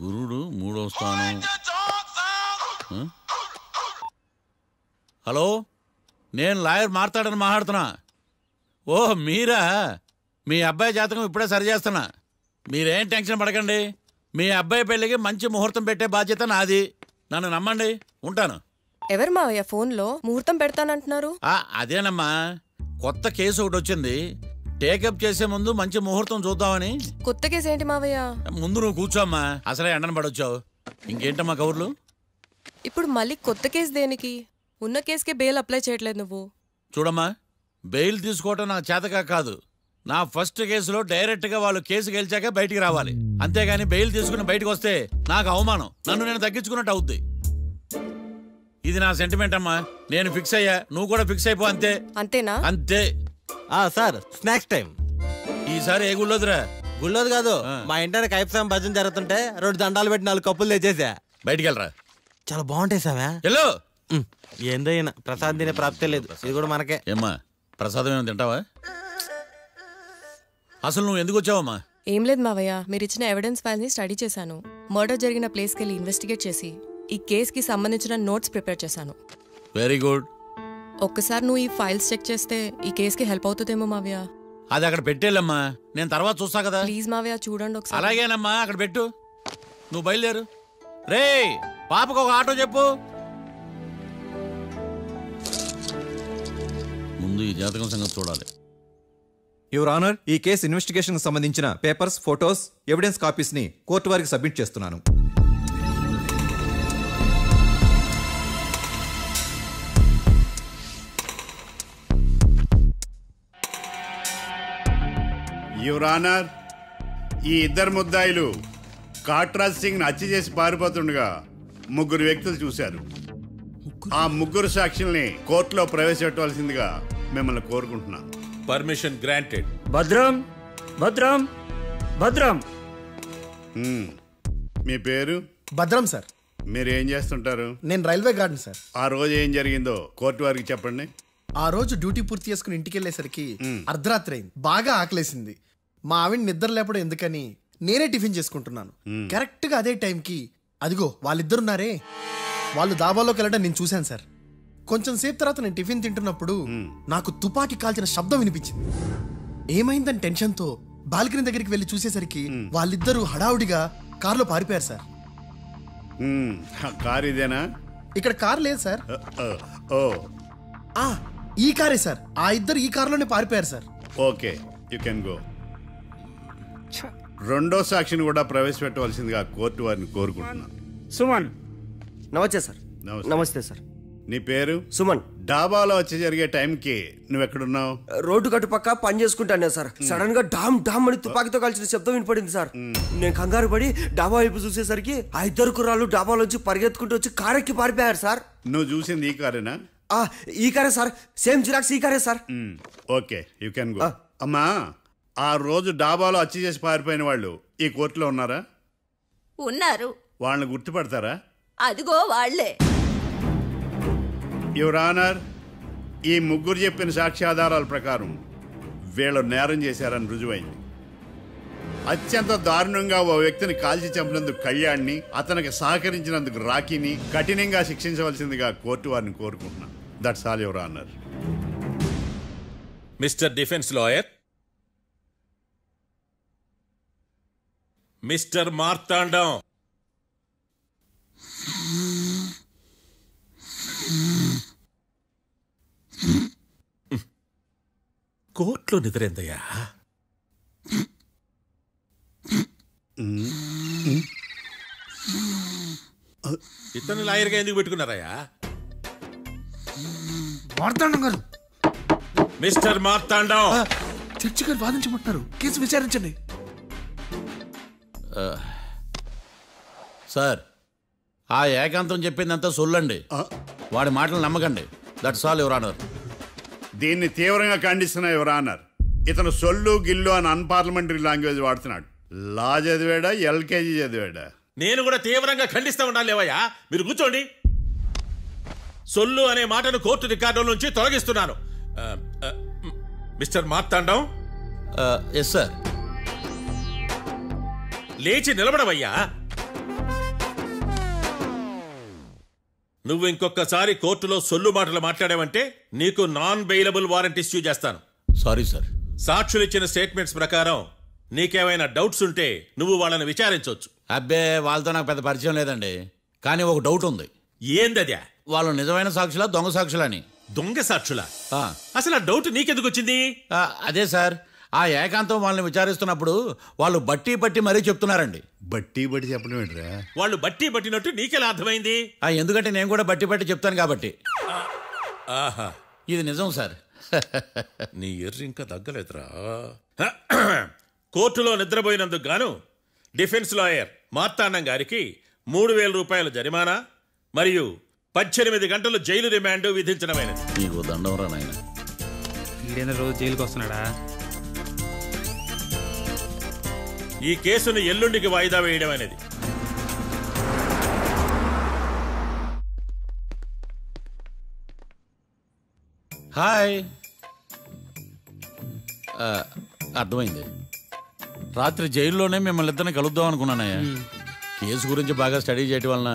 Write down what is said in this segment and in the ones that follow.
గురుడు మూడో స్థానం. హలో, నేను లాయర్ మాట్లాడుతున్నా. ఓహ్ మీరా? మీ అబ్బాయి జాతకం ఇప్పుడే సరి చేస్తున్నా. మీరేం టెన్షన్ పడకండి. మీ అబ్బాయి పెళ్ళికి మంచి ముహూర్తం పెట్టే బాధ్యత నాది. నన్ను నమ్మండి. ఉంటాను. ఎవరు మావయ్య ఫోన్లో ముహూర్తం పెడతానంటున్నారు? అదేనమ్మా, కొత్త కేసు ఒకటి వచ్చింది. టేకప్ చేసే ముందు మంచి ముహూర్తం చూద్దామని. కొత్త కేసు ఏంటి మావయ్య? ముందు నువ్వు కూర్చోమ్మా, అసలే ఎండను పడొచ్చావు. ఇంకేంటమ్మా కబుర్లు? ఇప్పుడు మళ్ళీ కొత్త కేసు దేనికి? ఉన్న కేసుకే బెయిల్ అప్లై చేయట్లేదు నువ్వు. చూడమ్మా, బెయిల్ తీసుకోవటం నాకు చేతగా కాదు. నా ఫస్ట్ కేసులో డైరెక్ట్గా వాళ్ళు కేసు గెలిచాక బయటికి రావాలి. అంతేగాని బెయిల్ తీసుకుని బయటకు వస్తే నాకు అవమానం, నన్ను నేను తగ్గించుకున్నట్టు అవుద్ది. ఇది నా సెంటిమెంట్ అమ్మా. నేను ఫిక్స్ అయ్యా, నువ్వు కూడా ఫిక్స్ అయిపో. అంతే. అంతేనా? అంతే. Sir, snacks time. ఈసారి ఏ గుళ్ళోదిరా? గుళ్ళోది కాదు, మా ఇంటానికి కైప్సాం భజన జరుగుతుంటే 2 దండాలు పెట్టి 4 కప్పులు తెచ్చేసా. బయటికి వెళ్ళరా. చాలా బాగుంటాయి సావా. హలో, ఏందో అయినా ప్రసాద్ తినే ప్రాప్తే లేదు. ఇది కూడా మనకే. ఏమ్మా, ప్రసాదం ఏమైనా తింటావా? అసలు నువ్వు ఎందుకు వచ్చావమ్మా? ఏం లేదు మావయ్య, మీరు ఇచ్చిన ఎవిడెన్స్ ఫైల్స్ ని స్టడీ చేశాను. మర్డర్ జరిగిన ప్లేస్కి వెళ్ళి ఇన్వెస్టిగేట్ చేసి ఈ కేసుకి సంబంధించిన నోట్స్ ప్రిపేర్ చేశాను. Very good. ఒక్కసారి నువ్వు ఈ ఫైల్స్ చెక్ చేస్తే ఈ కేసుకి హెల్ప్ అవుతుందేమో మావయ్య. అది అక్కడ పెట్టేళ్ళమ్మా, నేను తర్వాత చూస్తా కదా. ప్లీజ్ మావయ్య చూడండి ఒకసారి. అలాగేనమ్మా, అక్కడ పెట్టు. నువ్వు బయలుదేరు. రే, పాపకు ఒక ఆటో చెప్పు. ముందు ఈ జాతకం సంగతి చూడాలి. యువర్ ఆనర్, ఈ కేసు ఇన్వెస్టిగేషన్ సంబంధించిన పేపర్స్, ఫోటోస్, ఎవిడెన్స్ కాపీస్ ని కోర్టు వారికి సబ్మిట్ చేస్తున్నాను. యువర్ ఆనర్, ఈ ఇద్దరు ముద్దాయిలు కాట్రాజ్ సింగ్ హత్య చేసి పారిపోతుండగా 3 వ్యక్తులు చూశారు. ఆ 3 సాక్షుల్ని కోర్టులో ప్రవేశపెట్టవలసిందిగా మిమ్మల్ని కోరుకుంటున్నాను. Permission granted. భద్రం భద్రం భద్రం. మీ పేరు? భద్రం సార్. మీరు ఏం చేస్తుంటారు? నేను రైల్వే గార్డెన్ సార్. ఆ రోజు ఏం జరిగిందో కోర్టు వారికి చెప్పండి. ఆ రోజు డ్యూటీ పూర్తి చేసుకుని ఇంటికి వెళ్ళేసరికి అర్ధరాత్రి అయింది. బాగా ఆకలేసింది. మా ఆవిడ నిద్ర లేపడం ఎందుకని నేనే టిఫిన్ చేసుకుంటున్నాను. కరెక్ట్ గా అదే టైంకి అదిగో వాళ్ళిద్దరున్నారే, వాళ్ళు దాబాలోకి వెళ్ళడం నేను చూశాను సార్. కొంచెం సేపు తర్వాత నేను టిఫిన్ తింటున్నప్పుడు నాకు తుపాకీ కాల్చిన శబ్దం వినిపించింది. ఏమైందని టెన్షన్తో బాల్కనీ దగ్గరికి వెళ్ళి చూసేసరికి వాళ్ళిద్దరూ హడావుడిగా కారులో పారిపోయారు సార్. కారు ఇదేనా? ఇక్కడ కారు లేదు సార్. ఈ కారే సార్. ఆ ఇద్దరు ఈ కారులోనే పారిపోయారు sir. Okay, you can go. రెండో సాక్షిని కూడా ప్రవేశపెట్టవలసిందిగా కోర్టు వారిని కోరుకుంటున్నాను. సుమన్. నమస్తే సార్. నమస్తే సార్. నీ పేరు? సుమన్. డాబాలో వచ్చి జరిగే టైంకి నువ్వెక్కడున్నావు? రోడ్డు కట్టు పక్క పని చేసుకుంటానే సార్. సడన్ గా డామ్ డామ్ అని తుపాకీతో కాల్చిన శబ్దం వినపడింది సార్. నేను కంగారు పడి డాబా వైపు చూసేసరికి ఆ ఇద్దరు కుర్రాళ్ళు డాబాలోంచి పరిగెత్తుకుంటూ వచ్చి కారెక్కి పారిపోయారు సార్. నువ్వు చూసింది ఈ కారేనా? ఈ కారే సార్. సేమ్ జిరాక్స్ ఈ కారే sir. Okay, you can go. అమ్మా, ఆ రోజు డాబాలో హత్య చేసి పారిపోయిన వాళ్ళు ఈ కోర్టులో ఉన్నారా? ఉన్నారు. వాళ్ళని గుర్తుపడతారా? అదిగో వాళ్లే. యువర్ ఆనర్, ఈ 3 చెప్పిన సాక్ష్యాధారాల ప్రకారం వీళ్ళు నేరం చేశారని రుజువైంది. అత్యంత దారుణంగా ఓ వ్యక్తిని కాల్చి చంపినందుకు కళ్యాణ్ని, అతనికి సహకరించినందుకు రాకీని కఠినంగా శిక్షించవలసిందిగా కోర్టు వారిని కోరుకుంటున్నాను. That's all your honour. Mister defence lawyer, mister Marthandam, కోర్టులో నిద్రేందయ్యా? ఇతను లాయర్గా ఎందుకు పెట్టుకున్నారయ్యా? మార్తాండం గారు. మిస్టర్ మార్తాండం, చర్చి గారు వాదించమంటున్నారు. కేసు విచారించండి. సార్, ఆ ఏకాంతం చెప్పిందంతా సొల్లండి. వాడి మాటలు నమ్మకండి. That's all your honour. దీన్ని తీవ్రంగా ఖండిస్తున్నా యువర్ ఆనర్. ఇతను సొల్లు గిల్లు అని అన్పార్లమెంటరీ లాంగ్వేజ్ వాడుతున్నాడు. లా చదివాడా, ఎల్కేజీ చదివాడా? నేను కూడా తీవ్రంగా ఖండిస్తా ఉండాలి. లేవయ్యా, మీరు కూర్చోండి. సొల్లు అనే మాటను కోర్టు రికార్డుల నుంచి తొలగిస్తున్నాను. Mister Marthandam, yes sir. లేచి నిలబడవయ్యా. నువ్వు ఇంకొకసారి కోర్టులో సొల్లు మాటలు మాట్లాడావంటే నీకు నాన్ బెయిలబుల్ వారెంట్ ఇష్యూ చేస్తాను. Sorry sir. సాక్షులు ఇచ్చిన స్టేట్మెంట్స్ ప్రకారం నీకేమైనా డౌట్స్ ఉంటే నువ్వు వాళ్ళని విచారించవచ్చు. అబ్బే, వాళ్ళతో నాకు పెద్ద పరిచయం లేదండి. కానీ ఒక డౌట్ ఉంది. ఏందద్యా? వాళ్ళు నిజమైన సాక్షులా దొంగ సాక్షులని? దొంగ సాక్షులా? అసలు ఆ డౌట్ నీకెందుకు వచ్చింది? అదే సార్, ఆ ఏకాంతం వాళ్ళని విచారిస్తున్నప్పుడు వాళ్ళు బట్టి బట్టి మరీ చెప్తున్నారండి. బట్టి బట్టి చెప్పడం ఏంట్రా? వాళ్ళు బట్టి బట్టినట్టు నీకెలా అర్థమైంది? ఎందుకంటే నేను కూడా బట్టి బట్టి చెప్తాను కాబట్టి. ఆహా, ఇది నిజం సార్. నీ ఎర్రి ఇంకా తగ్గలేదురా. కోర్టులో నిద్రపోయినందుకు గాను డిఫెన్స్ లాయర్ మార్తాండం గారికి 3,000 రూపాయల జరిమానా మరియు 18 గంటలు జైలు రిమాండ్ విధించడమైనది. నీకు దండం రా నాయన. ఈడేనా రోజు జైలుకి వస్తున్నాడా? ఈ కేసును ఎల్లుండికి వాయిదా వేయడం అనేది. హాయ్. అర్థమైంది. రాత్రి జైల్లోనే మిమ్మల్ని ఇద్దరిని కలుద్దాం అనుకున్నానయ్యా. కేసు గురించి బాగా స్టడీ చేయడం వలన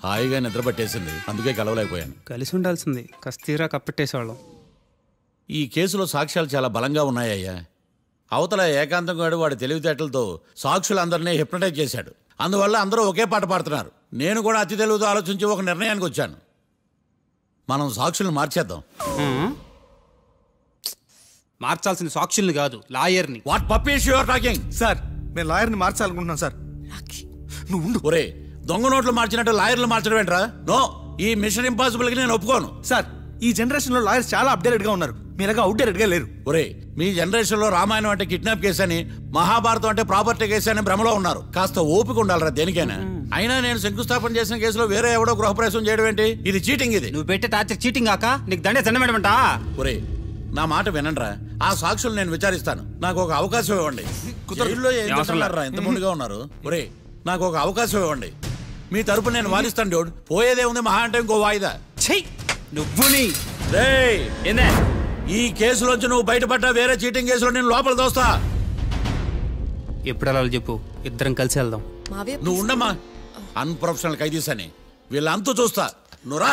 హాయిగా నిద్ర పట్టేసింది, అందుకే కలవలేకపోయాను. కలిసి ఉండాల్సింది, కస్తీరా కప్పెట్టేసేవాళ్ళం. ఈ కేసులో సాక్ష్యాలు చాలా బలంగా ఉన్నాయ్యా. అవతల ఏకాంతం గాడు వాడి తెలివితేటలతో సాక్షులందరినీ హిప్నటైజ్ చేశాడు. అందువల్ల అందరూ ఒకే పాట పాడుతున్నారు. నేను కూడా అతి తెలివితో ఆలోచించి ఒక నిర్ణయానికి వచ్చాను. మనం సాక్షులను మార్చేద్దాం. మార్చాల్సిన సాక్షుల్ని కాదు, లాయర్ని. What puppies you are talking? Sir, నేను లాయర్ని మార్చాలనుకుంటున్నాను సార్. నువ్వు ఉండు. ఒరే, దొంగ నోట్లు మార్చినట్టు లాయర్లు మార్చడం ఏంట్రా? నో, ఈ మిషన్ ఇంపాసిబుల్ కి నేను ఒప్పుకోను. సార్, ఈ జనరేషన్ లో లాయర్స్ చాలా అప్డేటెడ్ గా ఉన్నారు, మీరుగా అవుట్డేటెడ్ గా లేరు. ఒరే, మీ జనరేషన్ లో రామాయణం అంటే కిడ్నాప్ కేసు అని, మహాభారతం అంటే ప్రాపర్టీ కేసు అని భ్రమలో ఉన్నారు. కాస్త ఓపిక ఉండాలరా దేనికైనా. అయినా నేను శంకుస్థాపన చేసిన కేసులో వేరే ఎవడో గృహప్రవేశం చేయడం ఏంటి? ఇది చీటింగ్. ఇది నువ్వు పెట్టే టార్చర్ చీటింగ్ కాక నీకు దండే దండమేడమంటా. ఒరే, నా మాట వినండిరా. ఆ సాక్షులు నేను విచారిస్తాను. నాకు ఒక అవకాశం ఇవ్వండి. జైల్లో ఏం చేస్తున్నారా ఇంత ముందుగా ఉన్నారు? ఒరే, నాకు ఒక అవకాశం ఇవ్వండి. మీ తరపున నేను వాదిస్తాను. డోడ్ పోయేదే ఉంది, మహా అంటే ఇంకో వాయిదా. ఈ కేసులోంచి నువ్వు బయటపడ్డా వేరే చీటింగ్ కేసులో నేను లోపల దోస్తా. ఎప్పుడు అలా చెప్పు, ఇద్దరం కలిసి వెళ్దాం. నువ్వు ఉండమ్మా. అన్ప్రొఫెషనల్ ఖైదీస్ అని వీళ్ళంతా చూస్తా. నువ్వురా.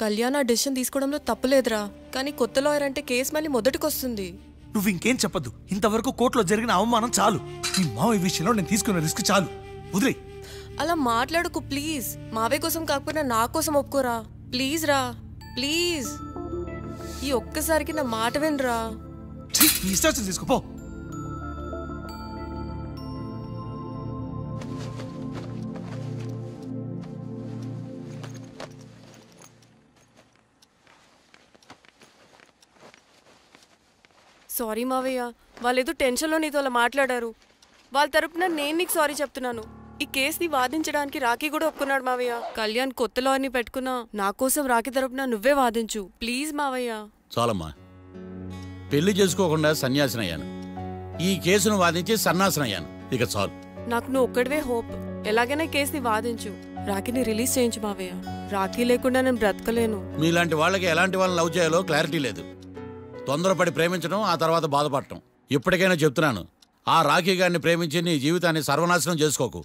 కళ్యాణ్ ఆ డెసిషన్ తీసుకోవడంలో తప్పులేదురా, కానీ కొత్త లాయర్ అంటే కేసు మళ్ళీ మొదటికి వస్తుంది. నువ్వు ఇంకేం చెప్పద్దు. ఇంతవరకు కోర్టులో జరిగిన అవమానం చాలు. ఈ మావయ్య విషయంలో నేను తీసుకున్న రిస్క్ చాలు, వదిలే. అలా మాట్లాడుకు ప్లీజ్. మావయ్య కోసం కాకపోయినా నా కోసం ఒప్పుకోరా ప్లీజ్ రా, ప్లీజ్. ఈ ఒక్కసారికి నా మాట వినరా. ఇష్టం తీసుకోపో. సారీ మావయ్య, వాళ్ళేదో టెన్షన్లో నీతో అలా మాట్లాడారు. వాళ్ళ తరపున నేను నీకు సారీ చెప్తున్నాను. ఈ కేసుని వాదించడానికి రాఖీ కూడా ఒప్పుకున్నాడు మావయ్య. కళ్యాణ్ కొత్త లాయర్ని పెట్టుకున్నా నా కోసం రాఖీ తరపున నువ్వే వాదించు ప్లీజ్ మావయ్య. చాలమ్మా, పెళ్లి చేసుకోకుండా సన్యాసినయ్యాను. ఈ కేసును వాదించి సన్నాసనయ్యాను. ఇక చాలు. నాకు నువ్వు ఒక్కడివే హోప్. ఎలాగైనా కేసుని వాదించు, రాఖీని రిలీజ్ చేయించు మావయ్య. రాఖీ లేకుండా నేను బ్రతకలేను. మీలాంటి వాళ్ళకి ఎలాంటి వాళ్ళని లవ్ చేయాలో క్లారిటీ లేదు. తొందరపడి ప్రేమించడం, ఆ తర్వాత బాధపడటం. ఇప్పటికైనా చెప్తున్నాను, ఆ రాఖీ గారిని ప్రేమించి నీ జీవితాన్ని సర్వనాశనం చేసుకోకు.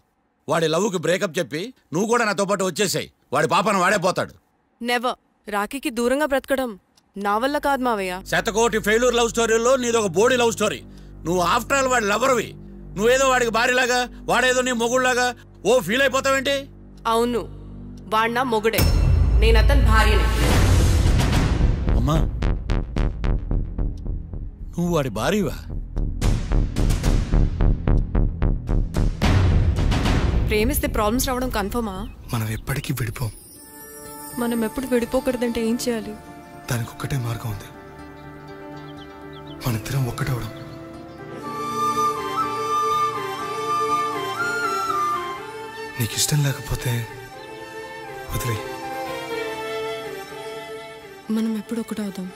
వాడి లవ్కి బ్రేకప్ చెప్పి నువ్వు కూడా నాతో పాటు వచ్చేసాయి. వాడి పాపను వాడే పోతాడు. నెవర్. రాఖీకి దూరంగా బ్రతకడం నా వల్ల కాదు మావయ్య. శతకోటి ఫెయిల్యూర్ లవ్ స్టోరీలో నీదొక బోడీ లవ్ స్టోరీ. నువ్వు ఆఫ్టర్ ఆల్ వాడి లవర్వి. నువ్వేదో వాడికి భార్యలాగా, వాడేదో నీ మొగుళ్లాగా ఓ ఫీల్ అయిపోతావేంటి? అవును, వాడు నా మొగుడే, నేను అతని భార్యనే. అమ్మా, నువ్వు వాడి భార్యవా? ప్రేమిస్తే ప్రాబ్లమ్స్ రావడం కన్ఫర్మా? మనం ఎప్పటికీ విడిపోం. మనం ఎప్పుడు విడిపోకూడదంటే ఏం చేయాలి? దానికి ఒక్కటే మార్గం ఉంది, మనిద్దరం ఒక్కటవడం. నీకు ఇష్టం లేకపోతే వదిలే. మనం ఎప్పుడు ఒకటవుదాం.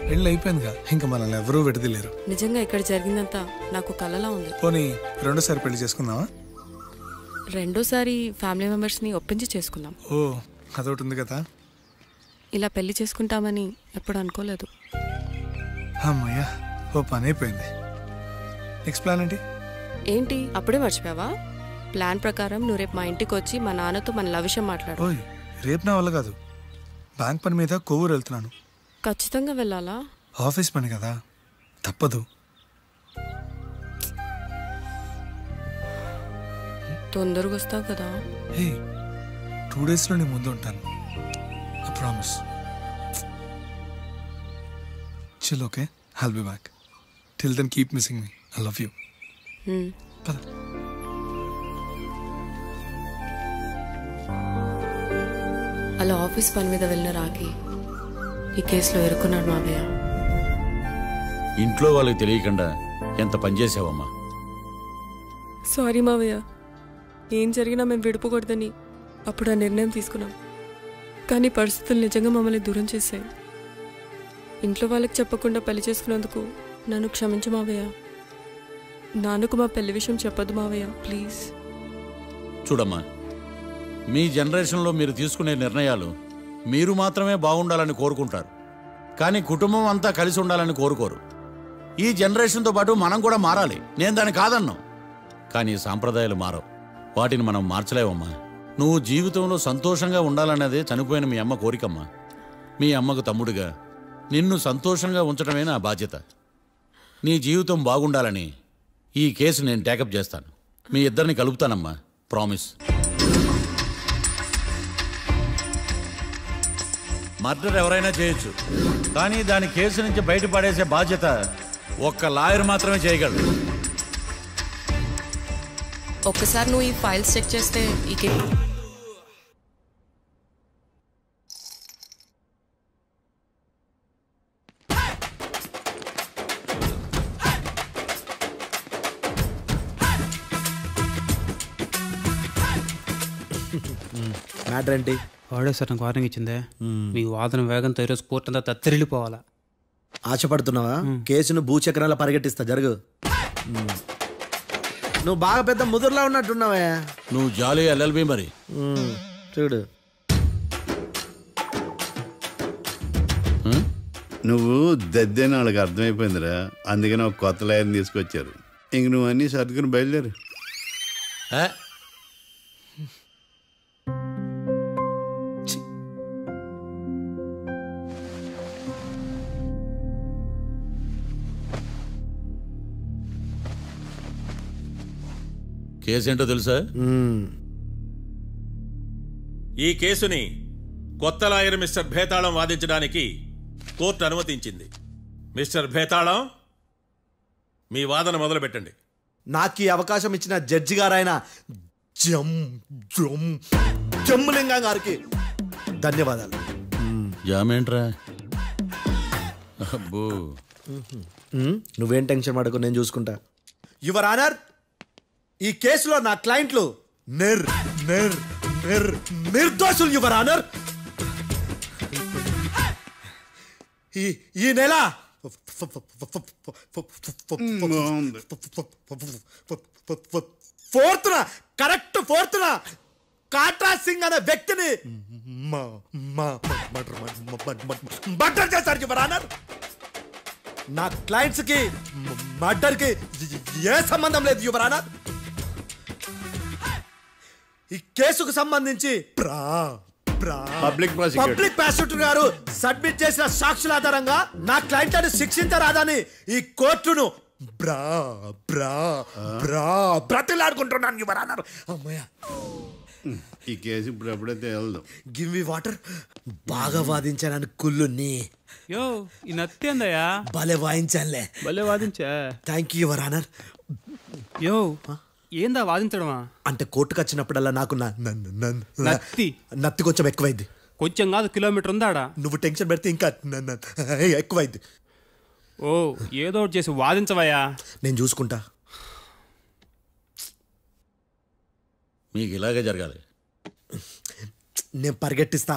పెళ్ళి అయిపోయిందిగా, ఇంకా మనల్ని ఎవరూ విడదలేరు. నిజంగా ఇక్కడ జరిగిందంతా నాకు కలలా ఉంది. పోనీ రెండోసారి పెళ్లి చేసుకుందామా? రెండోసారి ఫ్యామిలీ మెంబర్స్ని ఒప్పించి చేసుకున్నాం. ఓ అదొకటి ఉంది కదా. ఇలా పెళ్లి చేసుకుంటామని ఎప్పుడు అనుకోలేదు. అమ్మయ్యా, ఓ పని అయిపోయింది. నెక్స్ట్ ప్లాన్ ఏంటి? ఏంటి అప్పుడే మర్చిపోయావా? ప్లాన్ ప్రకారం నువ్వు రేపు మా ఇంటికి వచ్చి మా నాన్నతో మన లవ్ విషయం మాట్లాడు. ఓయ్, రేపు నా వల్ల కాదు. బ్యాంక్ పని మీద కొవ్వూరు వెళ్తున్నాను. ఖచ్చితంగా వెళ్ళాలా? ఆఫీస్ పని కదా, తప్పదు. తొందరగా వస్తావు కదా? హే, 2 daysలో నీ ముందు ఉంటాను. I promise. Chill, okay? I'll be back. Till then keep missing me. I love you. పద. అలా ఆఫీస్ పని మీద వెళ్ళిన రాకి ఈ కేసులో ఎరుకున్నాడు మావయ్య. ఇంట్లో వాళ్ళకి తెలియకుండా ఎంత పనిచేసావమ్మా. సారీ మావయ్య, ఏం జరిగినా మేము విడిపోకూడదని అప్పుడు ఆ నిర్ణయం తీసుకున్నాం. కానీ పరిస్థితులు నిజంగా మమ్మల్ని దూరం చేశాయి. ఇంట్లో వాళ్ళకి చెప్పకుండా పెళ్లి చేసుకున్నందుకు నన్ను క్షమించు మావయ్య. నాన్నకు మా పెళ్లి విషయం చెప్పొద్దు మావయ్య, ప్లీజ్. చూడమ్మా, మీ జనరేషన్లో మీరు తీసుకునే నిర్ణయాలు మీరు మాత్రమే బాగుండాలని కోరుకుంటారు, కానీ కుటుంబం అంతా కలిసి ఉండాలని కోరుకోరు. ఈ జనరేషన్తో పాటు మనం కూడా మారాలి. నేను దాన్ని కాదన్నాం, కానీ సాంప్రదాయాలు మారవు. వాటిని మనం మార్చలేవమ్మా. నువ్వు జీవితంలో సంతోషంగా ఉండాలన్నదే చనిపోయిన మీ అమ్మ కోరికమ్మా. మీ అమ్మకు తమ్ముడిగా నిన్ను సంతోషంగా ఉంచడమే నా బాధ్యత. నీ జీవితం బాగుండాలని ఈ కేసు నేను టేకప్ చేస్తాను. మీ ఇద్దరిని కలుపుతానమ్మా, ప్రామిస్. మర్డర్ ఎవరైనా చేయొచ్చు, కానీ దాని కేసు నుంచి బయటపడేసే బాధ్యత ఒక్క లాయర్ మాత్రమే చేయగలడు. ఒక్కసారి నువ్వు ఈ ఫైల్స్ చెక్ చేస్తే ఈ కేసు మ్యాటర్ ఏంటి? వాడే సార్ నాకు వార్నింగ్ ఇచ్చిందే. మీ వాదన వేగంతో ఈరోజు కోర్టు అంతా తత్తరిల్లిపోవాలా. ఆశపడుతున్నావా? కేసును భూచక్రాల పరిగెట్టిస్తా, జరుగు. నువ్వు బాగా పెద్ద ముదురులా ఉన్నట్టున్నావే. నువ్వు జాలి ఎల్ఎల్బి మరి. చూడు, నువ్వు దద్దేని వాళ్ళకి అర్థమైపోయిందిరా. అందుకని ఒక కొత్త లాయర్ని తీసుకొచ్చారు. ఇంక నువ్వు అన్నీ సర్దుకుని బయలుదేరు. కేసేంటో తెలుసా? ఈ కేసుని కొత్త లాయర్ మిస్టర్ భేతాళం వాదించడానికి కోర్టు అనుమతించింది. మిస్టర్ భేతాళం, మీ వాదన మొదలు పెట్టండి. నాకు ఈ అవకాశం ఇచ్చిన జడ్జి గారైన జమ్ములింగం గారికి ధన్యవాదాలు. జామేంట్రా? అబ్బో, నువ్వేం టెన్షన్ పడకు, నేను చూసుకుంటా. యువర్ ఆనర్, ఈ కేసులో నా క్లయింట్లు నిర్దోషులు యువర్ ఆనర్. ఈ నెల 4th correct 4th Katra Singh అనే వ్యక్తిని మర్డర్ చేశారు యువర్ ఆనర్. నా క్లయింట్స్ కి మర్డర్ కి ఏ సంబంధం లేదు యువర్ ఆనర్. ఈ కేసుకు సంబంధించి పబ్లిక్ ప్రాసిక్యూటర్ గారు సబ్మిట్ చేసిన సాక్షుల ఆధారంగా నా క్లయింట్ అని శిక్షించరాదని ఈ కోర్టును బ్రతిలాడుకుంటున్నాను యువర్ ఆనర్. అమ్మయ్య, ఈ కేసు ఇప్పుడు ఎప్పుడైతే వెళ్దాం. Give me water. బాగా వాదించానని కుళ్ళుని. యో, ఈ నత్తేందయ్యా? భలే వాయించానులే. భలే వాదించా. Thank you your honour. Yo, ఏందా వాదించడమా? అంటే కోర్టుకు వచ్చినప్పుడల్లా నాకు నత్తి కొంచెం ఎక్కువైంది. కొంచెం కాదు, కిలోమీటర్ ఉందాడా. నువ్వు టెన్షన్ పెడితే ఇంకా ఎక్కువైంది. ఓ, ఏదో ఒకటి చేసి వాదించవయ్యా. నేను చూసుకుంటా. మీకు ఇలాగే జరగాలి. నేను పరిగెట్టిస్తా.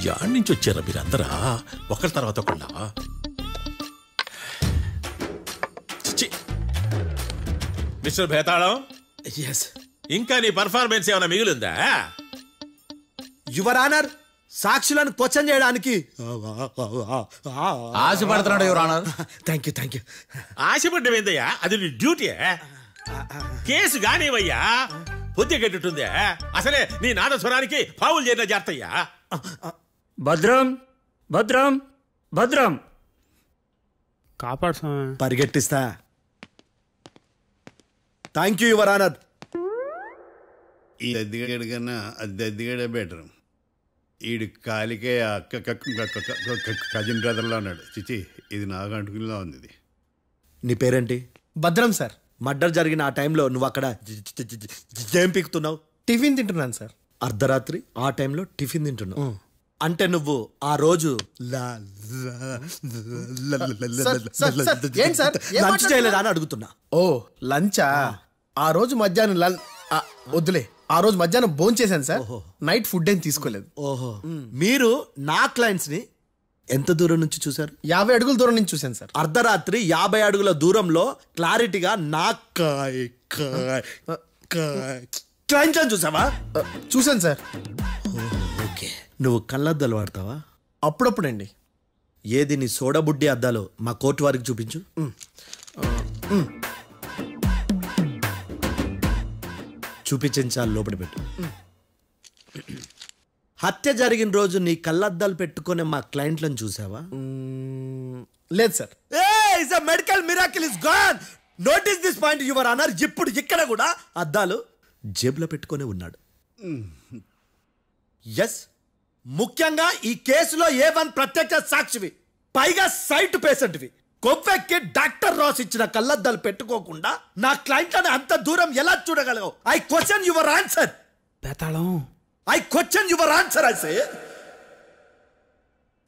యాడ్ నుంచి వచ్చారా మీరందరా ఒకరి తర్వాత ఒకళ్ళ? మిస్టర్ భేతాళం, ఇంకా నీ పర్ఫార్మెన్స్ ఏమైనా మిగిలిందా? యువర్ ఆనర్, సాక్షులను క్వశ్చన్ చేయడానికి ఆశపడుతున్నాడు యువర్ ఆనర్. Thank you. ఆశపడ్డమేందయ్యా, అది నీ డ్యూటీ. కేసు గానేవయ్యా, బుద్ధి గట్టుందే. అసలే నీ నాదస్వరానికి పావులు చేరిన జాతయ్యా. భద్రం భద్రం భద్రం కాపాడు స్వామి. పరిగెట్టిస్తా. Thank you your honour. ఈ దద్దిగడి కన్నా అది దద్దిగడే బెటర్. ఈడు కాలికే కజిన్ బ్రదర్లో ఉన్నాడు. చిచి, ఇది నాకు అంటుకునిలా ఉంది. ఇది నీ పేరేంటి? భద్రం సార్. మర్డర్ జరిగిన ఆ టైంలో నువ్వు అక్కడ ఏం పీకుతున్నావు? టిఫిన్ తింటున్నాను సార్. అర్ధరాత్రి ఆ టైంలో టిఫిన్ తింటున్నావు అంటే నువ్వు ఆ రోజు లంచ్ చేయలేదా అని అడుగుతున్నా. ఓ లంచా? ఆ రోజు మధ్యాహ్నం వద్దులే, ఆ రోజు మధ్యాహ్నం భోజనం చేశాను సార్. నైట్ ఫుడ్ ఏం తీసుకోలేదు. ఓహో, మీరు నా క్లయింట్స్ ని ఎంత దూరం నుంచి చూసారు? 50 అడుగుల దూరం నుంచి చూశాను సార్. అర్ధరాత్రి 50 అడుగుల దూరంలో క్లారిటీగా నా క్లయింట్స్ అని చూసావా? చూశాను సార్. ఓకే, నువ్వు కళ్ళద్దాలు వాడతావా? అప్పుడప్పుడండి. ఏది నీ సోడబుడ్డి అద్దాలు మా కోర్టు వారికి చూపించు. చూపించాలి, లోపల పెట్టు. హత్య జరిగిన రోజు నీ కళ్ళద్దాలు పెట్టుకునే మా క్లయింట్లను చూసావా? లేదు sir. Medical miracle is gone. Notice this point your honour. ఇప్పుడు ఇక్కడ కూడా అద్దాలు జేబులో పెట్టుకొని ఉన్నాడు. ఎస్, ముఖ్యంగా ఈ కేసులో A1 ప్రత్యక్ష సాక్షివి, పైగా సైట్ పేషెంట్వి. కొవ్వెక్కి డాక్టర్ రాస్ ఇచ్చిన కళ్ళద్దాలు పెట్టుకోకుండా నా క్లయింట్లను అంత దూరం ఎలా చూడగలవు? I question your answer. Bethalam, I question your answer. I say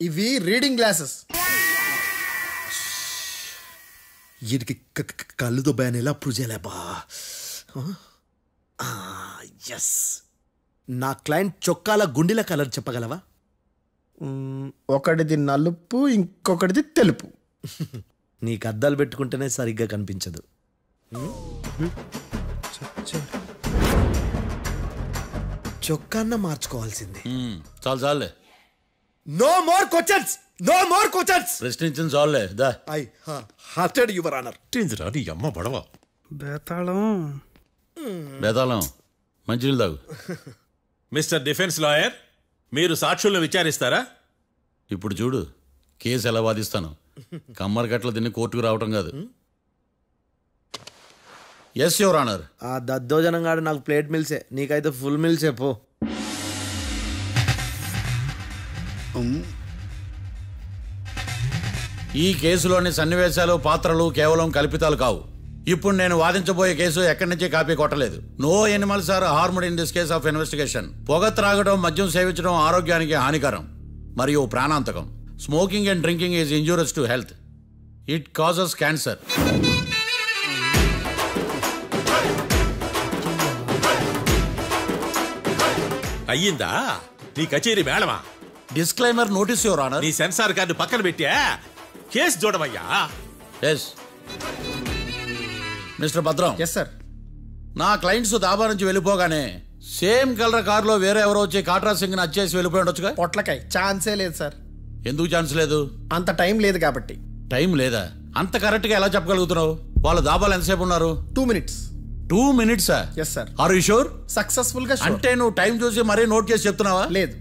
ఇవి రీడింగ్ గ్లాసెస్. వీటికి కళ్ళు దుబ్బాయని ఎలా ప్రూవ్ చేయలేబా? ఎస్, నా క్లయింట్ చొక్కాల గుండెల కలర్ చెప్పగలవా? ఒకటిది నలుపు, ఇంకొకటిది తెలుపు. నీకు అద్దాలు పెట్టుకుంటేనే సరిగ్గా కనిపించదు. చొక్కాన్న మార్చుకోవాల్సింది. చాలే. No more questions, no more questions. ప్రశ్నించిన చాలే. దా ఐ హార్టెడ్ యువర్ ఆనర్. నీ అమ్మ పడవ. బేతాళం, బేతాళం, మంచినీళ్ళు తాగు. మిస్టర్ డిఫెన్స్ లాయర్, మీరు సాక్షులను విచారిస్తారా? ఇప్పుడు చూడు, కేసు ఎలా వాదిస్తాను. కమ్మరి గట్ల తిని కోర్టుకు రావటం కాదు. Yes your honour. ఆ దద్దోజనం కాదు, నాకు ప్లేట్ మిల్సే, నీకైతే ఫుల్ మిల్సే. పో. ఈ కేసులోని సన్నివేశాలు, పాత్రలు కేవలం కల్పితాలు కావు. ఇప్పుడు నేను వాదించబోయే కేసు ఎక్కడి నుంచి కాపీ కొట్టలేదు. No animals are harmed in this case of investigation. పొగ త్రాగడం, మద్యం సేవించడం ఆరోగ్యానికి హానికరం మరియు ప్రాణాంతకం. Smoking and drinking is injurious to health. It causes cancer. అయ్యిందా నీ కచేరీ మేడమా? Disclaimer notice your honour. నీ సెన్సార్ కార్డు పక్కన పెట్టా కేసు చూడమయ్యా. Yes mister Bhadram. Yes sir. నా క్లయింట్స్ దాబా నుంచి వెళ్ళిపోగానే సేమ్ కలర్ కారులో వేరే ఎవరో వచ్చి కాట్రా సింగ్ వచ్చేసి వెళ్ళిపోయి ఉండొచ్చుగా? పొట్లకాయ ఛాన్సే లేదు సార్. ఎందుకు ఛాన్స్ లేదు? అంత టైం లేదు కాబట్టి. టైం లేదా? అంత కరెక్ట్ గా ఎలా చెప్పగలుగుతున్నావు? వాళ్ళు దాబాలు ఎంతసేపు ఉన్నారు? 2 minutes. 2 minutes? Yes sir. Are you sure? Successful గా. అంటే నువ్వు టైం చూసి మరీ నోట్ చేసి చెప్తున్నావా? లేదు.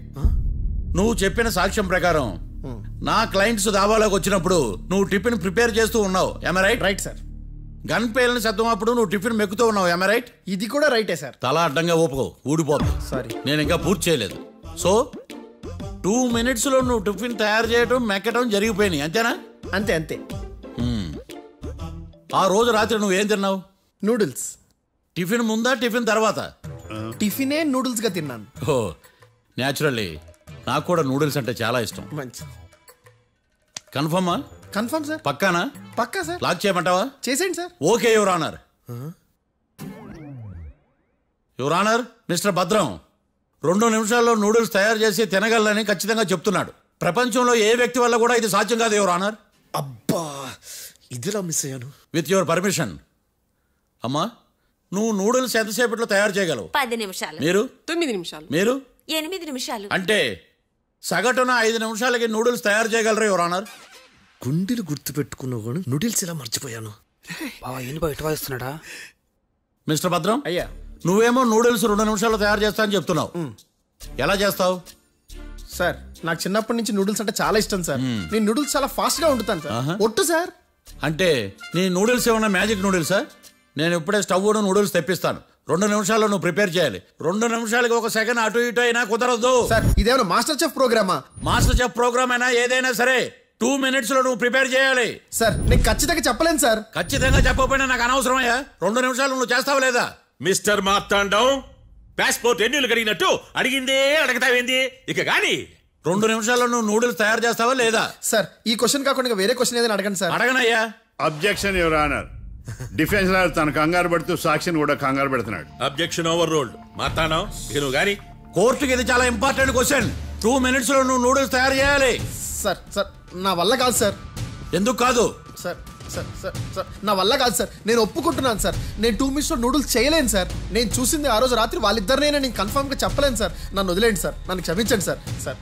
నువ్వు చెప్పిన సాక్ష్యం ప్రకారం నా క్లయింట్స్ దాబాలోకి వచ్చినప్పుడు నువ్వు టిఫిన్ ప్రిపేర్ చేస్తూ ఉన్నావు. am I right? Right sir. Gun పేలిన శబ్దం అప్పుడు నువ్వు టిఫిన్ మెక్కుతూ ఉన్నావు. am I right? ఇది కూడా రైటే సార్. తల అడ్డంగా ఊపుకో, ఊడిపోదు. సారీ, నేను ఇంకా పూర్తి చేయలేదు. సో 2 minutes లో నువ్వు టిఫిన్ తయారు చేయడం, మెక్కడం జరిగిపోయినాయి, అంతేనా? అంతే అంతే. ఆ రోజు రాత్రి నువ్వు ఏం తిన్నావు? నూడిల్స్. టిఫిన్ ముందా, టిఫిన్ తర్వాత? టిఫినే నూడిల్స్ గా తిన్నాను. ఓ న్యాచురల్లీ నాకు కూడా నూడిల్స్ అంటే చాలా ఇష్టం. మంచి. కన్ఫర్మా? Confirm sir. పక్కానా? పక్కా సార్. లాక్ చేయమంటావా? చేసేయండి sir. Okay your honour. Your honour, mister Bhadram 2 నిమిషాల్లో నూడిల్స్ తయారు చేసి తినగలని ఖచ్చితంగా చెప్తున్నాడు. ప్రపంచంలో ఏ వ్యక్తి వల్ల కూడా ఇది సాధ్యం కాదు యువర్ ఆనర్. అబ్బా, ఇదిలా మిస్ అయ్యాను. With your permission. అమ్మా నువ్వు నూడిల్స్ ఎంతసేపట్లో తయారు చేయగలవు? 10 నిమిషాలు. మీరు? 9 నిమిషాలు. మీరు? 8 నిమిషాలు. అంటే సగటున 5 నిమిషాలకి నూడిల్స్ తయారు చేయగలరు యువర్ ఆనర్. గుండెలు గుర్తు పెట్టుకున్నావు కూడా నూడిల్స్ ఇలా మర్చిపోయాను. బావా ఏంటి బయట వాయిస్తున్నాడా? మిస్టర్ భద్రం, అయ్యా నువ్వేమో నూడిల్స్ 2 నిమిషాల్లో తయారు చేస్తా అని చెప్తున్నావు. ఎలా చేస్తావు? సార్ నాకు చిన్నప్పటి నుంచి నూడిల్స్ అంటే చాలా ఇష్టం సార్. నేను నూడిల్స్ చాలా ఫాస్ట్ గా వండుతాను సార్. ఒట్టు సార్. అంటే నీ నూడిల్స్ ఏమన్నా మ్యాజిక్ నూడిల్సా? నేను ఇప్పుడే స్టవ్ నూడిల్స్ తెప్పిస్తాను. 2 నిమిషాల్లో నువ్వు ప్రిపేర్ చేయాలి. 2 నిమిషాలకి 1 సెకండ్ అటు ఇటు అయినా కుదరదు సార్. ఇదేమైనా మాస్టర్ చెఫ్ ప్రోగ్రామా? మాస్టర్ చెఫ్ ప్రోగ్రామ్ అయినా ఏదైనా సరే 2 minutes లో నువ్వు ప్రిపేర్ చేయాలి. సార్ నేను ఖచ్చితంగా చెప్పలేను సార్. ఖచ్చితంగా చెప్పకపోయినా నాకు అనవసరమయ్యా. 2 నిమిషాలు నువ్వు చేస్తావు లేదా? మిస్టర్ మార్తాండం, పాస్పోర్ట్ ఎన్నిళ్ళు కడిగినట్టు అడిగిందే అడగతావేంది? ఇక గాని 2 నిమిషాల్లో నువ్వు నూడిల్స్ తయారు చేస్తావా లేదా? సార్ ఈ క్వశ్చన్ కాకుండా వేరే క్వశ్చన్ ఏదైనా అడగండి సార్. అడగనయ్యా. Objection your honour. Defence lawyer తన కంగారు పడుతూ సాక్షిని కూడా కంగారు పెడుతున్నాడు. Objection over ruled. మార్తాండం ఇక నువ్వు గాని. కోర్టుకి ఇది చాలా ఇంపార్టెంట్ క్వశ్చన్. 2 minutes లో నువ్వు నూడిల్స్ తయారు చేయాలి. సార్ సార్ నా వల్ల కాదు సార్. ఎందుకు కాదు? సార్ సార్ సార్ సార్ నా వల్ల కాదు సార్. నేను ఒప్పుకుంటున్నాను సార్. నేను 2 minutes లో నూడిల్స్ చేయలేను సార్. నేను చూసింది ఆ రోజు రాత్రి వాళ్ళిద్దరినైనా నేను కన్ఫర్మ్ గా చెప్పలేను సార్. నన్ను వదిలేండి సార్. నన్ను క్షమించండి sir. Sir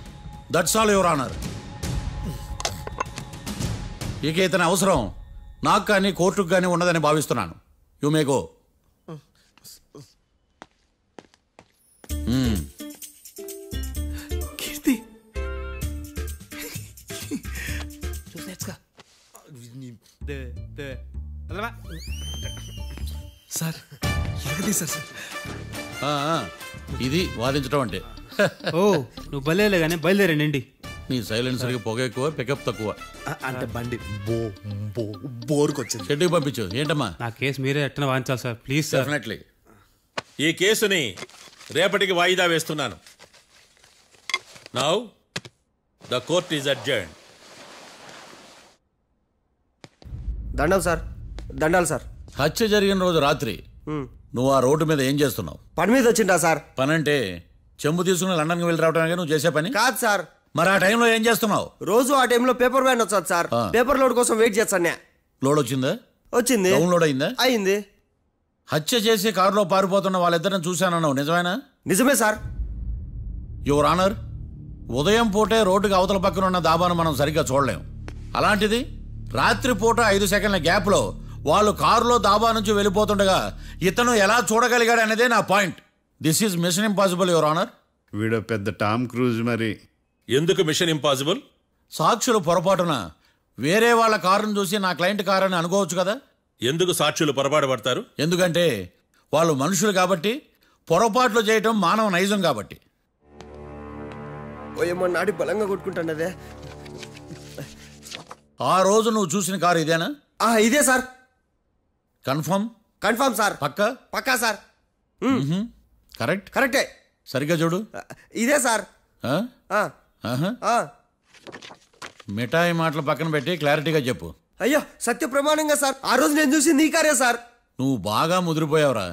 that's all your honour. ఇక ఇతని అవసరం నాకు కానీ కోర్టుకు కానీ ఉన్నదని భావిస్తున్నాను. You may go. Keerthi sir ఎరగదీశారు సార్. ఇది వాదించడం అంటే. ఓ నువ్వు బయలుదేరలే కానీ బయలుదేరండి. నీ సైలెన్సర్కి పొగ ఎక్కువ, పికప్ తక్కువ. అంటే బండి బోర్కి వచ్చింది. షెడ్యూకి పంపించు. ఏంటమ్మా? నా కేసు మీరే ఎట్టన వాయించాలి సార్ ప్లీజ్ సార్. డెఫినెట్లీ. ఈ కేసుని రేపటికి వాయిదా వేస్తున్నాను. Now the court is adjourn. దండాలు సార్. దండాలు సార్. హత్య జరిగిన రోజు రాత్రి నువ్వు ఆ రోడ్డు మీద ఏం చేస్తున్నావు? పని మీద వచ్చిందా సార్? పని అంటే చెంబు తీసుకుని లండన్కి వెళ్ళి రావడానికి నువ్వు చేసే పని కాదు సార్. మరి ఆ టైంలో ఏం చేస్తున్నావు? రోజు ఆ టైంలో పేపర్ వ్యాన్ వచ్చాది సార్. పేపర్ లోడ్ కోసం వెయిట్ చేస్తాను. లోడ్ వచ్చిందా? వచ్చింది. డౌన్లోడ్ అయిందా? అయింది. హత్య చేసి కారులో పారిపోతున్న వాళ్ళిద్దరిని చూశానన్నావు, నిజమేనా? నిజమే సార్. యువర్ ఆనర్, ఉదయం పూటే రోడ్డుకి అవతల పక్కన ఉన్న దాబాను మనం సరిగ్గా చూడలేం. అలాంటిది రాత్రి పూట 5 సెకండ్ల గ్యాప్లో వాళ్ళు కారులో దాబా నుంచి వెళ్ళిపోతుండగా ఇతను ఎలా చూడగలిగాడు అనేదే నా point. This is mission impossible your honour. వీడో పెద్ద టామ్ క్రూజ్. మరి ఎందుకు మిషన్ ఇంపాసిబుల్? సాక్షులు పొరపాటున వేరే వాళ్ళ కారును చూసి నా క్లయింట్ కారు అని అనుకోవచ్చు కదా. ఎందుకు సాక్షులు పొరపాటు పడతారు? ఎందుకంటే వాళ్ళు మనుషులు కాబట్టి, పొరపాట్లు చేయటం మానవ నైజం కాబట్టి. ఏమో నాడి బలంగా కొట్టుకుంటానదే. ఆ రోజు నువ్వు చూసిన కారు ఇదేనా? ఇదే సార్. కన్ఫర్మ్? Confirm sir. పక్కా? పక్కా సార్. కరెక్ట్? కరెక్టే. సరిగ్గా చూడు. ఇదే సార్. మిఠాయి మాటలు పక్కన పెట్టి క్లారిటీగా చెప్పు. అయ్యో సత్య ప్రమాణంగా సార్, ఆ రోజు నేను చూసి నీ కారే సార్. నువ్వు బాగా ముదిరిపోయావురా.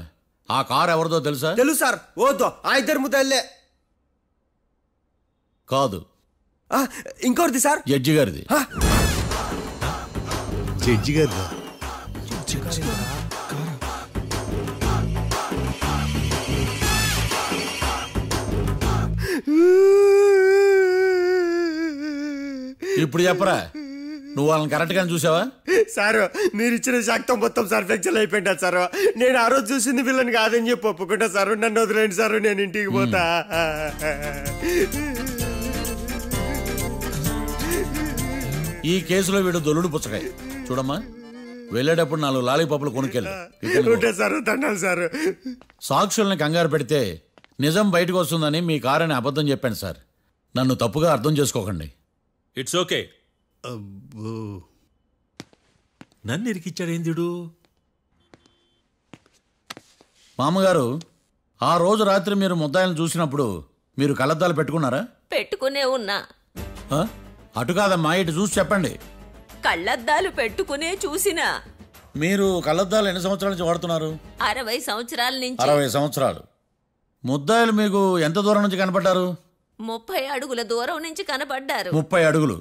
ఆ కారు ఎవరిదో తెలుసా? తెలుసు సార్. ఓదో ఆ ఇద్దరు ముద్దల్లే. కాదు, ఇంకోటిది సార్. జడ్జి గారిది. జడ్జి గారు ఇప్పుడు చెప్పరా, నువ్వు వాళ్ళని కరెక్ట్ గానే చూసావా? సార్ మీరు ఇచ్చిన శాక్తం మొత్తం సార్ ఫ్రాక్చర్ అయిపోయింది సార్. నేను ఆ రోజు చూసింది వీళ్ళని కాదని చెప్పి ఒప్పుకుంటా సార్. నన్ను వదిలేండి సార్, నేను ఇంటికి పోతా. ఈ కేసులో వీడు దొల్లుడు పుచ్చకాయ. చూడమ్మా, వెళ్ళేటప్పుడు 4 లాలీపాపులు కొనుక్కెళ్ళు. Sir దండాలి sir. సాక్షుల్ని కంగారు పెడితే నిజం బయటకు వస్తుందని మీ కారని అబద్ధం చెప్పాను సార్. నన్ను తప్పుగా అర్థం చేసుకోకండి. It's okay. నన్ను ఇరికిచ్చాడేందుడు? మామగారు, ఆ రోజు రాత్రి మీరు ముద్దాయిలను చూసినప్పుడు మీరు కళ్ళద్దాలు పెట్టుకున్నారా? పెట్టుకునే ఉన్నా. అటు కాదమ్మా, ఇటు చూసి చెప్పండి. కళ్ళద్దాలు పెట్టుకునే చూసినా. మీరు కళ్ళద్దాలు ఎన్ని సంవత్సరాల నుంచి వాడుతున్నారు? 60 సంవత్సరాల నుంచి. 60 సంవత్సరాలు. ముద్దాయిలు మీకు ఎంత దూరం నుంచి కనపడ్డారు? 30 అడుగుల దూరం నుంచి కనపడ్డారు. 30 అడుగులు?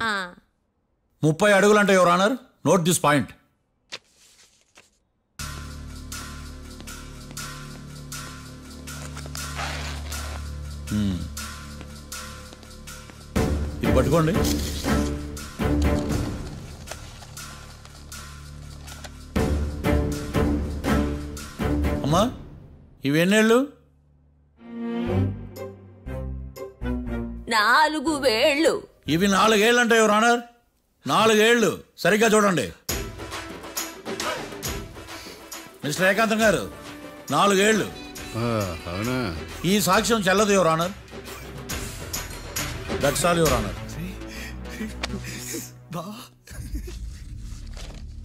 30 అడుగులు అంటే your honour, note this point. ఇది పట్టుకోండి. అమ్మా, ఇవి ఎన్నేళ్ళు? 4 వేళ్ళు. ఇవి 4 ఏళ్ళు అంటే యువర్ ఆనర్, 4 ఏళ్ళు. సరిగ్గా చూడండి మిస్టర్ ఏకాంతం గారు, 4 ఏళ్ళు. అవునా? ఈ సాక్ష్యం చెల్లదు your honour. That's all your honour.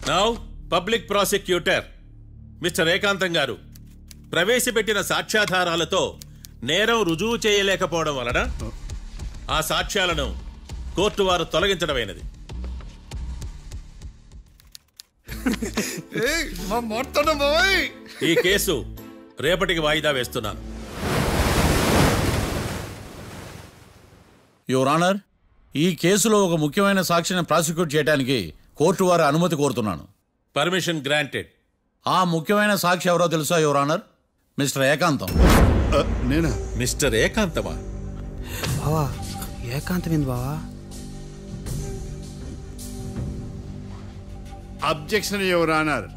Now public prosecutor mister ఏకాంతం గారు ప్రవేశపెట్టిన సాక్ష్యాధారాలతో నేరం రుజువు చేయలేకపోవడం వలన ఆ సాక్ష్యాలను కోర్టు వారు తొలగించడమైనది. ఈ కేసు రేపటికి వాయిదా వేస్తున్నాను. యువర్ ఆనర్, ఈ కేసులో ఒక ముఖ్యమైన సాక్షిని ప్రాసిక్యూట్ చేయడానికి కోర్టు వారి అనుమతి కోరుతున్నాను. Permission granted. ఆ ముఖ్యమైన సాక్షి ఎవరో తెలుసా యువర్ ఆనర్? మిస్టర్ ఏకాంతం. నేనా? మిస్టర్ ఏకాంతమా? బావా ఏకాంతం ఏంది బావా? Objection your honour.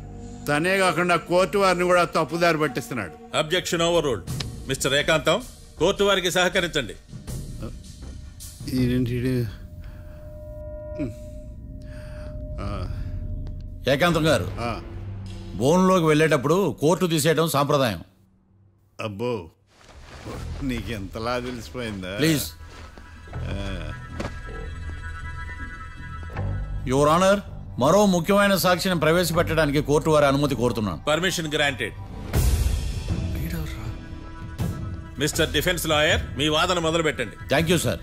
తనే కాకుండా కోర్టు వారిని కూడా తప్పుదారి పట్టిస్తున్నాడు. Objection overruled. Mister Ekantham, కోర్టు వారికి సహకరించండి. ఏకాంతం గారు, బోన్లోకి వెళ్ళేటప్పుడు కోర్టు తీసేయడం సాంప్రదాయం. అబ్బో, నీకెంతలా తెలిసిపోయిందా? ప్లీజ్. యువర్ ఆనర్, మరో ముఖ్యమైన సాక్షిని ప్రవేశపెట్టడానికి కోర్టు వారి అనుమతి కోరుతున్నాను. Permission granted. Mister defence lawyer, మీ వాదన మొదలు పెట్టండి. Thank you sir.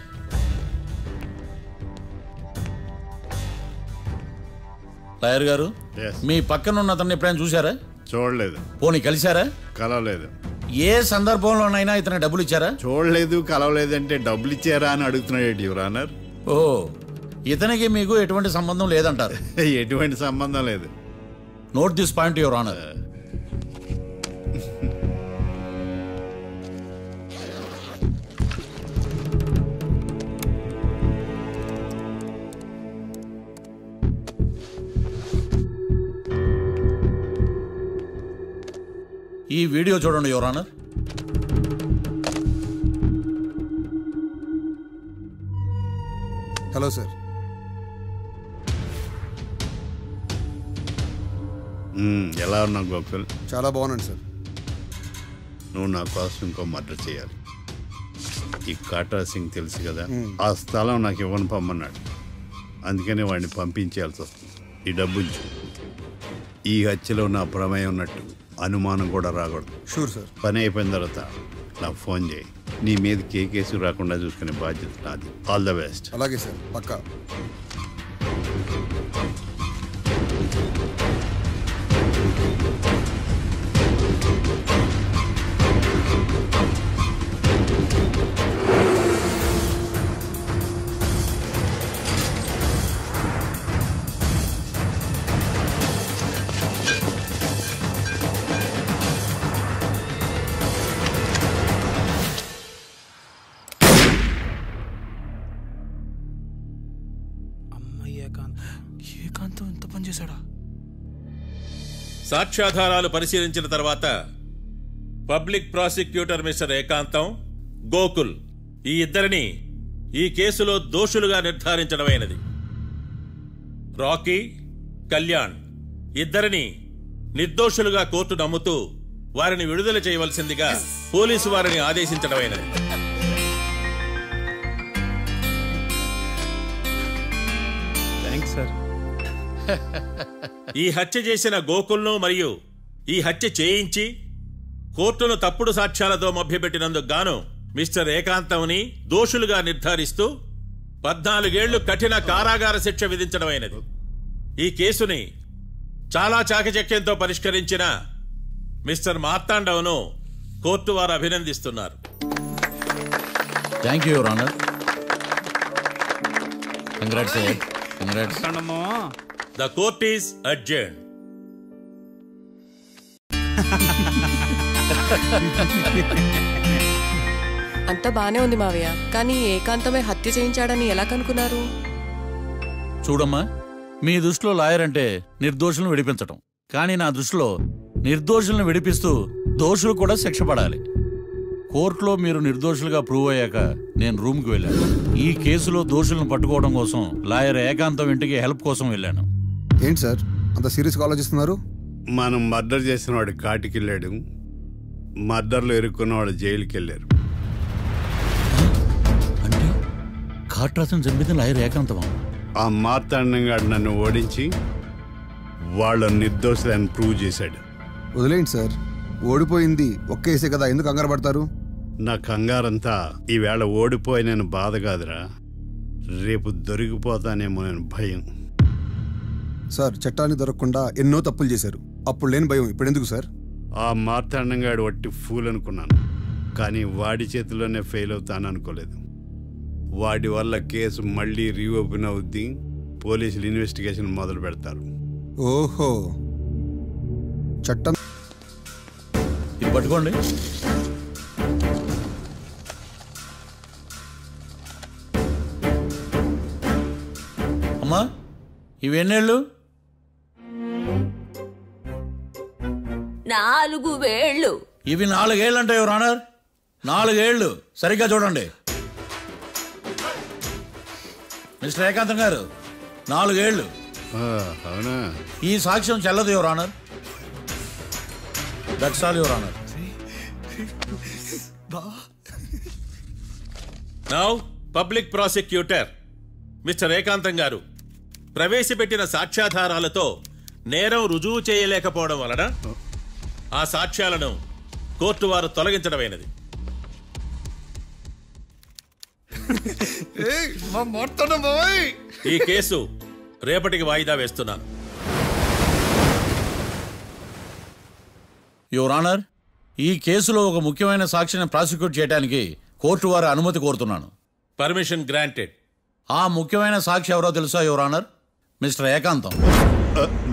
లాయర్ గారు, మీ పక్కన ఉన్న అతన్ని ఎప్పుడైనా చూసారా? చూడలేదు. పోనీ కలిశారా? కలవలేదు. ఏ సందర్భంలోనైనా ఇతను డబ్బులు ఇచ్చారా? చూడలేదు, కలవలేదు అంటే డబ్బులు ఇచ్చారా అని అడుగుతున్నాడు యువర్ ఆనర్. ఓ, ఇతనికి మీకు ఎటువంటి సంబంధం లేదంటారు? ఎటువంటి సంబంధం లేదు. Note this point your honour. ఈ వీడియో చూడండి యువర్ ఆనర్. Hello sir. ఎలా ఉన్నావు గోకుల్? చాలా బాగున్నాను సార్. నువ్వు నా కోసం ఇంకో మర్డర్ చేయాలి. ఈ కాటా సింగ్ తెలుసు కదా, ఆ స్థలం నాకు ఇవ్వని పమ్మన్నాడు. అందుకనే వాడిని పంపించాల్సి వస్తుంది. ఈ డబ్బు ఈ హత్యలో నా ప్రమేయం ఉన్నట్టు అనుమానం కూడా రాకూడదు. Sure sir. పని అయిపోయిన తర్వాత నాకు ఫోన్ చేయి. నీ మీద కేసు రాకుండా చూసుకునే బాధ్యత నాది. All the best. అలాగే సార్, పక్కా. ఏకాంతం ఎంత పని చేశాడా? సాక్ష్యాధారాలు పరిశీలించిన తర్వాత పబ్లిక్ ప్రాసిక్యూటర్ మిస్టర్ ఏకాంతం, గోకుల్ ఈ ఇద్దరిని ఈ కేసులో దోషులుగా నిర్ధారించడమైనది. రాకీ, కళ్యాణ్ ఇద్దరిని నిర్దోషులుగా కోర్టు నమ్ముతూ వారిని విడుదల చేయవలసిందిగా పోలీసు వారిని ఆదేశించడమైనది. ఈ హత్య చేసిన గోకుల్ను మరియు ఈ హత్య చేయించి కోర్టును తప్పుడు సాక్ష్యాలతో మభ్యపెట్టినందుకు గాను మిస్టర్ ఏకాంతంని దోషులుగా నిర్ధారిస్తూ 14 ఏళ్లు కఠిన కారాగార శిక్ష విధించడమైనది. ఈ కేసుని చాలా చాకచక్యంతో పరిష్కరించిన మిస్టర్ మార్తాండవను కోర్టు వారు అభినందిస్తున్నారు. Thank you your honour. Congrats. Congrats. The court is adjourned. అంతా బానే ఉంది మావయ్య, కానీ ఏకాంతమే హత్య చేయించాడని ఎలా కనుక్కున్నారు? చూడమ్మా, మీ దృష్టిలో లాయర్ అంటే నిర్దోషులను విడిపించటం, కానీ నా దృష్టిలో నిర్దోషులను విడిపిస్తూ దోషులు కూడా శిక్ష పడాలి. కోర్టులో మీరు నిర్దోషులుగా ప్రూవ్ అయ్యాక నేను రూమ్కి వెళ్ళాను. ఈ కేసులో దోషులను పట్టుకోవడం కోసం లాయర్ ఏకాంతం ఇంటికి హెల్ప్ కోసం వెళ్ళాను. ఏంటి సార్ అంత సీరియస్గా ఆలోచిస్తున్నారు? మనం మర్డర్ చేసిన వాడు కాటికి వెళ్ళాడు, మర్డర్లో ఇరుక్కున్న వాడు జైలుకి వెళ్ళారు. అంటే కాట్రాసం చంపితే లాయర్ ఏకాంతమా? ఆ మార్తాండంగాడు నన్ను ఓడించి వాళ్ళ నిర్దోషులని ప్రూవ్ చేశాడు. వదిలేండి సార్, ఓడిపోయింది ఒక్కేసే కదా, ఎందుకు కంగారు పడతారు? నా కంగారంతా ఈవేళ ఓడిపోయిన బాధ కాదురా, రేపు దొరికిపోతానేమో నేను భయం. సార్ చట్టాన్ని దొరకకుండా ఎన్నో తప్పులు చేశారు, అప్పుడు లేని భయం ఇప్పుడు ఎందుకు సార్? ఆ మార్తాండంగాడు వట్టి ఫూల్ అనుకున్నాను, కానీ వాడి చేతిలోనే ఫెయిల్ అవుతాను అనుకోలేదు. వాడి వల్ల కేసు మళ్ళీ రీఓపెన్ అవుద్ది, పోలీసులు ఇన్వెస్టిగేషన్ మొదలు పెడతారు. ఓహో, చట్టం ఇది పట్టుకోండి. అమ్మా, ఇవెన్నేళ్ళు? 4 వేళ్ళు. ఇవి 4 ఏళ్ళు అంటే యువర్ ఆనర్, 4 ఏళ్ళు. సరిగ్గా చూడండి మిస్టర్ ఏకాంతం గారు, 4 ఏళ్ళు. అవునా? ఈ సాక్ష్యం చెల్లదు your honour. That's all your honour. Now public prosecutor mister ఏకాంతం గారు ప్రవేశపెట్టిన సాక్ష్యాధారాలతో నేరం రుజువు చేయలేకపోవడం వలన ఆ సాక్ష్యాలను కోర్టు వారు తొలగించడమైనది. ఈ కేసు రేపటికి వాయిదా వేస్తున్నాను. యువర్ ఆనర్, ఈ కేసులో ఒక ముఖ్యమైన సాక్షిని ప్రాసిక్యూట్ చేయడానికి కోర్టు వారి అనుమతి కోరుతున్నాను. Permission granted. ఆ ముఖ్యమైన సాక్షి ఎవరో తెలుసా యువర్ ఆనర్? మిస్టర్ ఏకాంతం.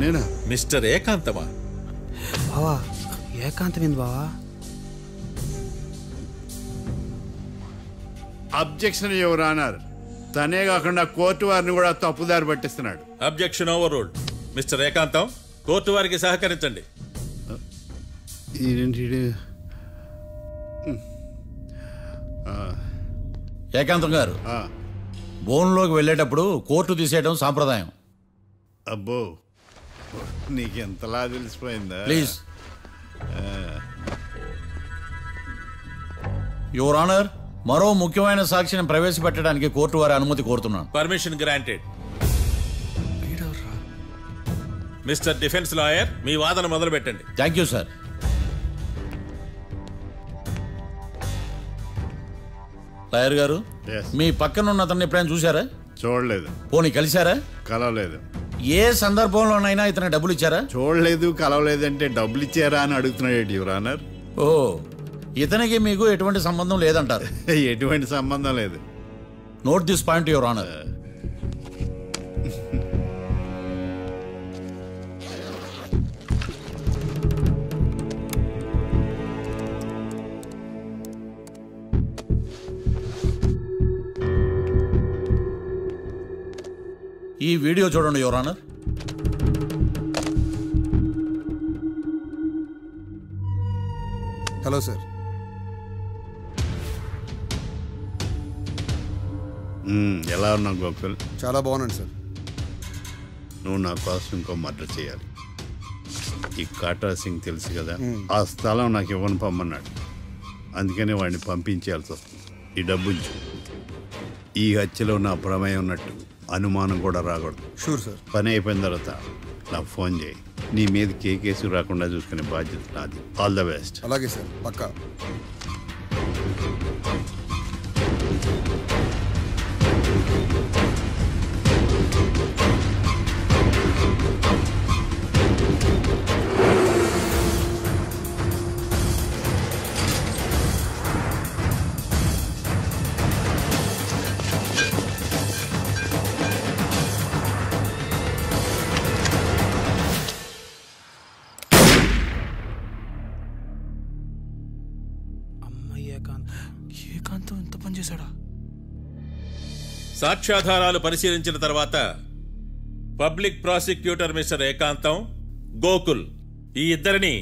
నేనా? మిస్టర్ ఏకాంతమా? బావా ఏకాంతం ఏంది బావా? అబ్జెక్షన్ యువర్ ఆనర్, తనే కాకుండా కోర్టు వారిని కూడా తప్పుదారి పట్టిస్తున్నాడు. Objection overruled. Mister Ekantham, కోర్టు వారికి సహకరించండి. ఏకాంతం గారు, బోన్లోకి వెళ్ళేటప్పుడు కోర్టు తీసేయడం సాంప్రదాయం. అబ్బో, నీకెంతలా తెలిసిపోయిందా? ప్లీజ్. యువర్ ఆనర్, మరో ముఖ్యమైన సాక్షిని ప్రవేశపెట్టడానికి కోర్టు వారి అనుమతి కోరుతున్నాను. Permission granted. Mister defence lawyer, మీ వాదన మొదలు పెట్టండి. Thank you sir. లాయర్ గారు, మీ పక్కన ఉన్న అతన్ని ఎప్పుడైనా చూసారా? చూడలేదు. పోనీ కలిశారా? కలవలేదు. ఏ సందర్భంలోనైనా ఇతను డబ్బులు ఇచ్చారా? చూడలేదు, కలవలేదంటే డబ్బులు ఇచ్చారా అని అడుగుతున్నాడు యువర్ ఆనర్. ఓ, ఇతనికి మీకు ఎటువంటి సంబంధం లేదంటారు? ఎటువంటి సంబంధం లేదు. Note this point your honour. ఈ వీడియో చూడండి యువర్ ఆనర్. Hello sir. ఎలా ఉన్నావు గోకుల్? చాలా బాగున్నాను సార్. నువ్వు నా కోసం ఇంకో మర్డర్ చేయాలి. ఈ కాటా సింగ్ తెలుసు కదా, ఆ స్థలం నాకు ఇవ్వని పొమ్మన్నాడు. అందుకనే వాడిని పంపించాల్సి వస్తుంది. ఈ డబ్బు ఉంచు. ఈ హత్యలో నా ప్రమేయం ఉన్నట్టు అనుమానం కూడా రాకూడదు. Sure sir. పని అయిపోయిన తర్వాత నాకు ఫోన్ చేయి. నీ మీద కేసు రాకుండా చూసుకునే బాధ్యత నాది. All the best. అలాగే సార్, పక్కా. ఏకాంతం ఎంత పని చేశాడా? సాక్ష్యాధారాలు పరిశీలించిన తర్వాత పబ్లిక్ ప్రాసిక్యూటర్ మిస్టర్ ఏకాంతం, గోకుల్ ఈ ఇద్దరిని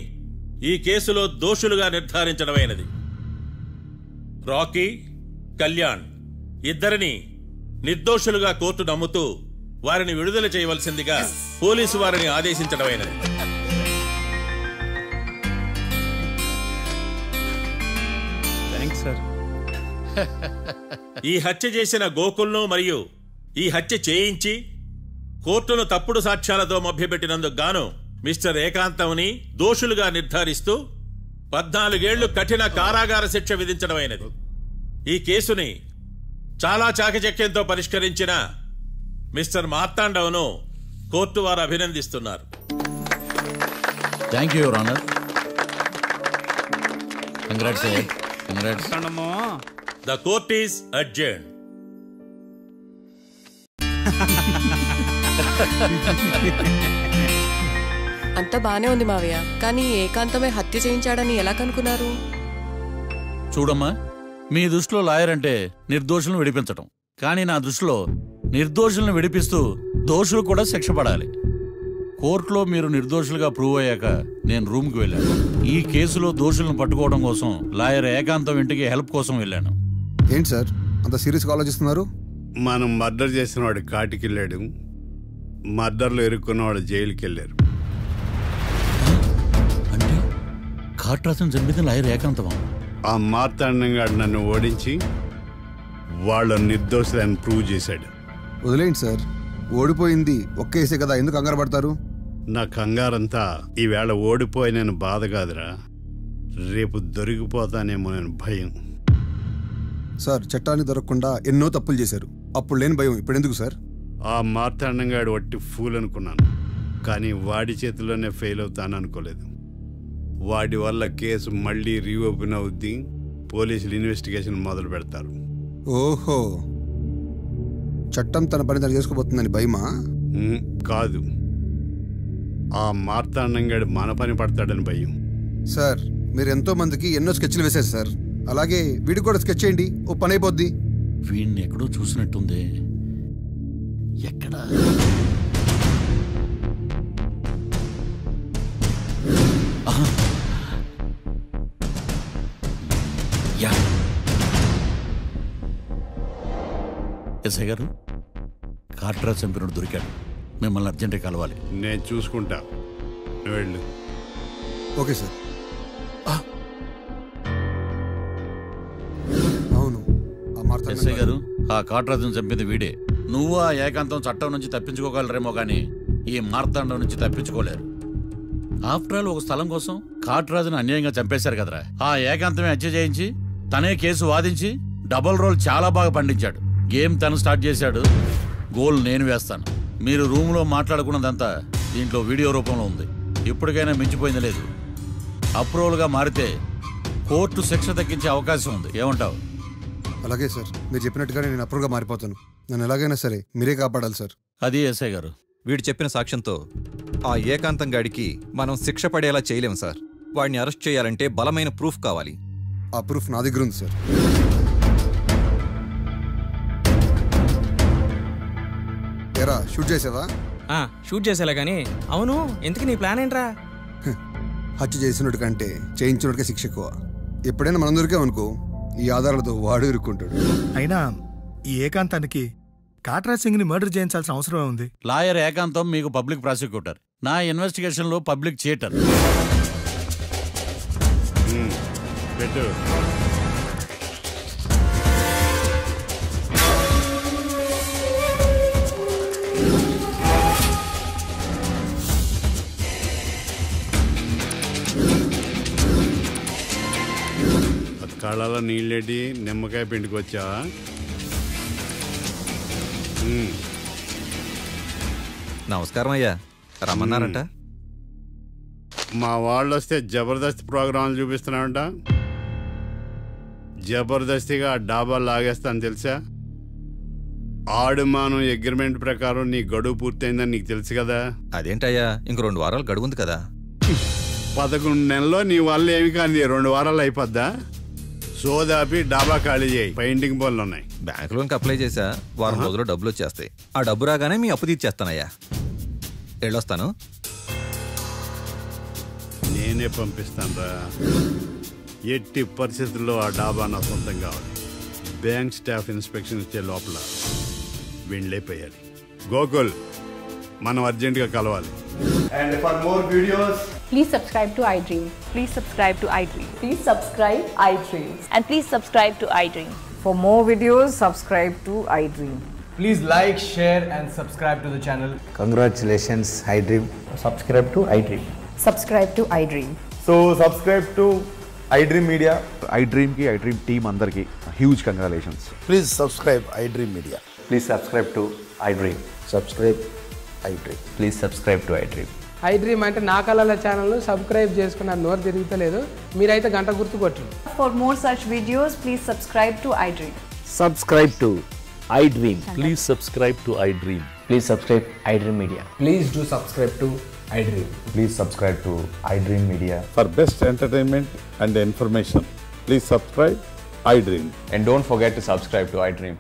ఈ కేసులో దోషులుగా నిర్ధారించడమైనది. రాకీ, కళ్యాణ్ ఇద్దరిని నిర్దోషులుగా కోర్టు నమ్ముతూ వారిని విడుదల చేయవలసిందిగా పోలీసు వారిని ఆదేశించడమైనది. Thanks sir. ఈ హత్య చేసిన గోకుల్ను మరియు ఈ హత్య చేయించి కోర్టును తప్పుడు సాక్ష్యాలతో మభ్యపెట్టినందుకు గాను మిస్టర్ ఏకాంతంని దోషులుగా నిర్ధారిస్తూ 14 ఏళ్లు కఠిన కారాగార శిక్ష విధించడమైనది. ఈ కేసుని చాలా చాకచక్యంతో పరిష్కరించిన మిస్టర్ మార్తాండవను కోర్టు వారు అభినందిస్తున్నారు. Thank you your honour. Congrats. The court is adjourned. అంతా బానే ఉంది మావయ్య, కానీ ఏకాంతమే హత్య చేయించాడని ఎలా కనుక్కున్నారు? చూడమ్మా, మీ దృష్టిలో లాయర్ అంటే నిర్దోషులను విడిపించటం, కానీ నా దృష్టిలో నిర్దోషులను విడిపిస్తూ దోషులు కూడా శిక్ష పడాలి. కోర్టులో మీరు నిర్దోషులుగా ప్రూవ్ అయ్యాక నేను రూమ్కి వెళ్ళాను. ఈ కేసులో దోషులను పట్టుకోవడం కోసం లాయర్ ఏకాంతం ఇంటికి హెల్ప్ కోసం వెళ్ళాను. ఏంటి సార్ అంత సీరియస్గా ఆలోచిస్తున్నారు? మనం మర్డర్ చేసిన వాడు కాటికి వెళ్ళాడు, మర్డర్లో ఇరుక్కున్న వాడు జైలుకి వెళ్ళారు. అంటే కాట్రాజన్ చంపిన లాయర్ ఏకాంతమా? ఆ మార్తాండంగాడు నన్ను ఓడించి వాళ్ళ నిర్దోషులని ప్రూవ్ చేశాడు. వదిలేండి సార్, ఓడిపోయింది ఒక్కేసే కదా, ఎందుకు కంగారు పడతారు? నా కంగారంతా ఈవేళ ఓడిపోయిన బాధ కాదురా, రేపు దొరికిపోతానేమో నేను భయం. సార్ చట్టాన్ని దొరకకుండా ఎన్నో తప్పులు చేశారు, అప్పుడు లేని భయం ఇప్పుడెందుకు సార్? ఆ మార్తాండంగాడు వట్టి ఫూల్ అనుకున్నాను, కానీ వాడి చేతిలోనే ఫెయిల్ అవుతాను అనుకోలేదు. వాడి వల్ల కేసు మళ్ళీ రీఓపెన్ అవుద్ది, పోలీసులు ఇన్వెస్టిగేషన్ మొదలు పెడతారు. ఓహో, చట్టం తన పని తను చేసుకోబోతుందని భయమా? కాదు, ఆ మార్తాండంగాడు మన పని పడతాడని భయం. సార్ మీరు ఎంతో మందికి ఎన్నో స్కెచ్లు వేశారు సార్, అలాగే వీడికి కూడా స్కెచ్ చేయండి, ఓ పని అయిపోద్ది. వీడిని ఎక్కడో చూసినట్టుంది. ఎక్కడా? ఎస్ఐ గారు, కాట్రా చంపినోడు దొరికాడు, మిమ్మల్ని అర్జెంటుగా కలవాలి. నేను చూసుకుంటా, వెళ్ళు. Okay sir. అవును, ఎస్ఐ గారు, ఆ కాట్రాజును చంపింది వీడే. నువ్వు ఆ ఏకాంతం చట్టం నుంచి తప్పించుకోగలరేమో కానీ ఈ మార్తాండం నుంచి తప్పించుకోలేరు. ఆఫ్టర్ ఆల్ ఒక స్థలం కోసం కాట్రాజును అన్యాయంగా చంపేశారు కదరా. ఆ ఏకాంతమే హత్య చేయించి తనే కేసు వాదించి డబుల్ రోల్ చాలా బాగా పండించాడు. గేమ్ తను స్టార్ట్ చేశాడు, గోల్ నేను వేస్తాను. మీరు రూమ్లో మాట్లాడుకున్నదంతా దీంట్లో వీడియో రూపంలో ఉంది. ఇప్పటికైనా మించిపోయింది లేదు. అప్రూవల్గా మారితే కోర్టు శిక్ష తగ్గించే అవకాశం ఉంది. ఏమంటావు? అలాగే సార్, మీరు చెప్పినట్టుగానే నేను అప్రూవ్గా మారిపోతాను. నన్ను ఎలాగైనా సరే మీరే కాపాడాలి సార్. అది ఎస్ఐ గారు. వీడు చెప్పిన సాక్ష్యంతో ఆ ఏకాంతం గాడికి మనం శిక్ష పడేలా చేయలేం సార్. వాడిని అరెస్ట్ చేయాలంటే బలమైన ప్రూఫ్ కావాలి. ఆ ప్రూఫ్ నా దగ్గర ఉంది సార్. ఎరా షూట్ చేసావా? షూట్ చేసేలా కానీ. అవును, ఎందుకు నీ ప్లాన్ ఏంట్రా? హత్య చేసినట్టు కంటే చేయించినట్టుగా శిక్ష ఎక్కువ. ఎప్పుడైనా మనం దొరికామనుకో ఈ ఆధారాలతో వాడు ఇరుక్కుంటాడు. అయినా ఈ ఏకాంతానికి కాట్రాజ్ సింగ్ ని మర్డర్ చేయించాల్సిన అవసరమే ఉంది. లాయర్ ఏకాంతం మీకు పబ్లిక్ ప్రాసిక్యూటర్, నా ఇన్వెస్టిగేషన్ లో పబ్లిక్ చీటర్. పెట్టు. కళ్ళలో నీళ్ళేటి నిమ్మకాయ పిండుకొచ్చావా? నమస్కారం అయ్యా, రమ్మన్నారంట. మా వాళ్ళు వస్తే జబర్దస్త్ ప్రోగ్రాంలు చూపిస్తున్నామంట. జబర్దస్తిగా డాబా లాగేస్తాను తెలుసా? ఆడుమానం అగ్రిమెంట్ ప్రకారం నీ గడువు పూర్తయిందని నీకు తెలుసు కదా. అదేంటయ్యా, ఇంక 2 వారాలు గడువు ఉంది కదా. 11 నెలల్లో నీ వల్ల ఏమి కానీ 2 వారాలు అయిపోద్దా? సోదాపి డాబా ఖాళీ చేయి, పెయింటింగ్ పనులు ఉన్నాయి. బ్యాంక్ లోన్కి అప్లై చేశా, వారం రోజుల్లో డబ్బులు వచ్చేస్తాయి. ఆ డబ్బు రాగానే మీ అప్పు తీర్చేస్తానయ్యా. వెళ్ళొస్తాను. నేనే పంపిస్తానురా. ఎట్టి పరిస్థితుల్లో ఆ డాబా నా సొంతం కావాలి. బ్యాంక్ స్టాఫ్ ఇన్స్పెక్షన్ ఇచ్చే లోపల వెళ్ళైపోయాలి. గోకుల్, మనం అర్జెంటుగా కలవాలి. And for more videos, please subscribe to iDream. Please subscribe to iDream. Please subscribe iDream. And please subscribe to iDream. For more videos, subscribe to iDream. please like, share and subscribe to the channel. Congratulations, iDream. Subscribe to iDream. Subscribe to iDream. So subscribe to iDream Media. iDream ki iDream team andarki huge congratulations. Please subscribe iDream Media. Please subscribe to iDream. Subscribe iDream. Please subscribe to iDream. iDream అంటే నా కళల channel subscribe చేసుకున్న నోరు తిరుగుతలేదు. మీరైతే గంట గుర్తు కొట్టండి. For more such videos, please subscribe to iDream. Subscribe to iDream. Please subscribe to iDream. Please subscribe iDream Media. Please do subscribe to iDream. Please subscribe to iDream Media. For best entertainment and information, please subscribe iDream. And don't forget to subscribe to iDream.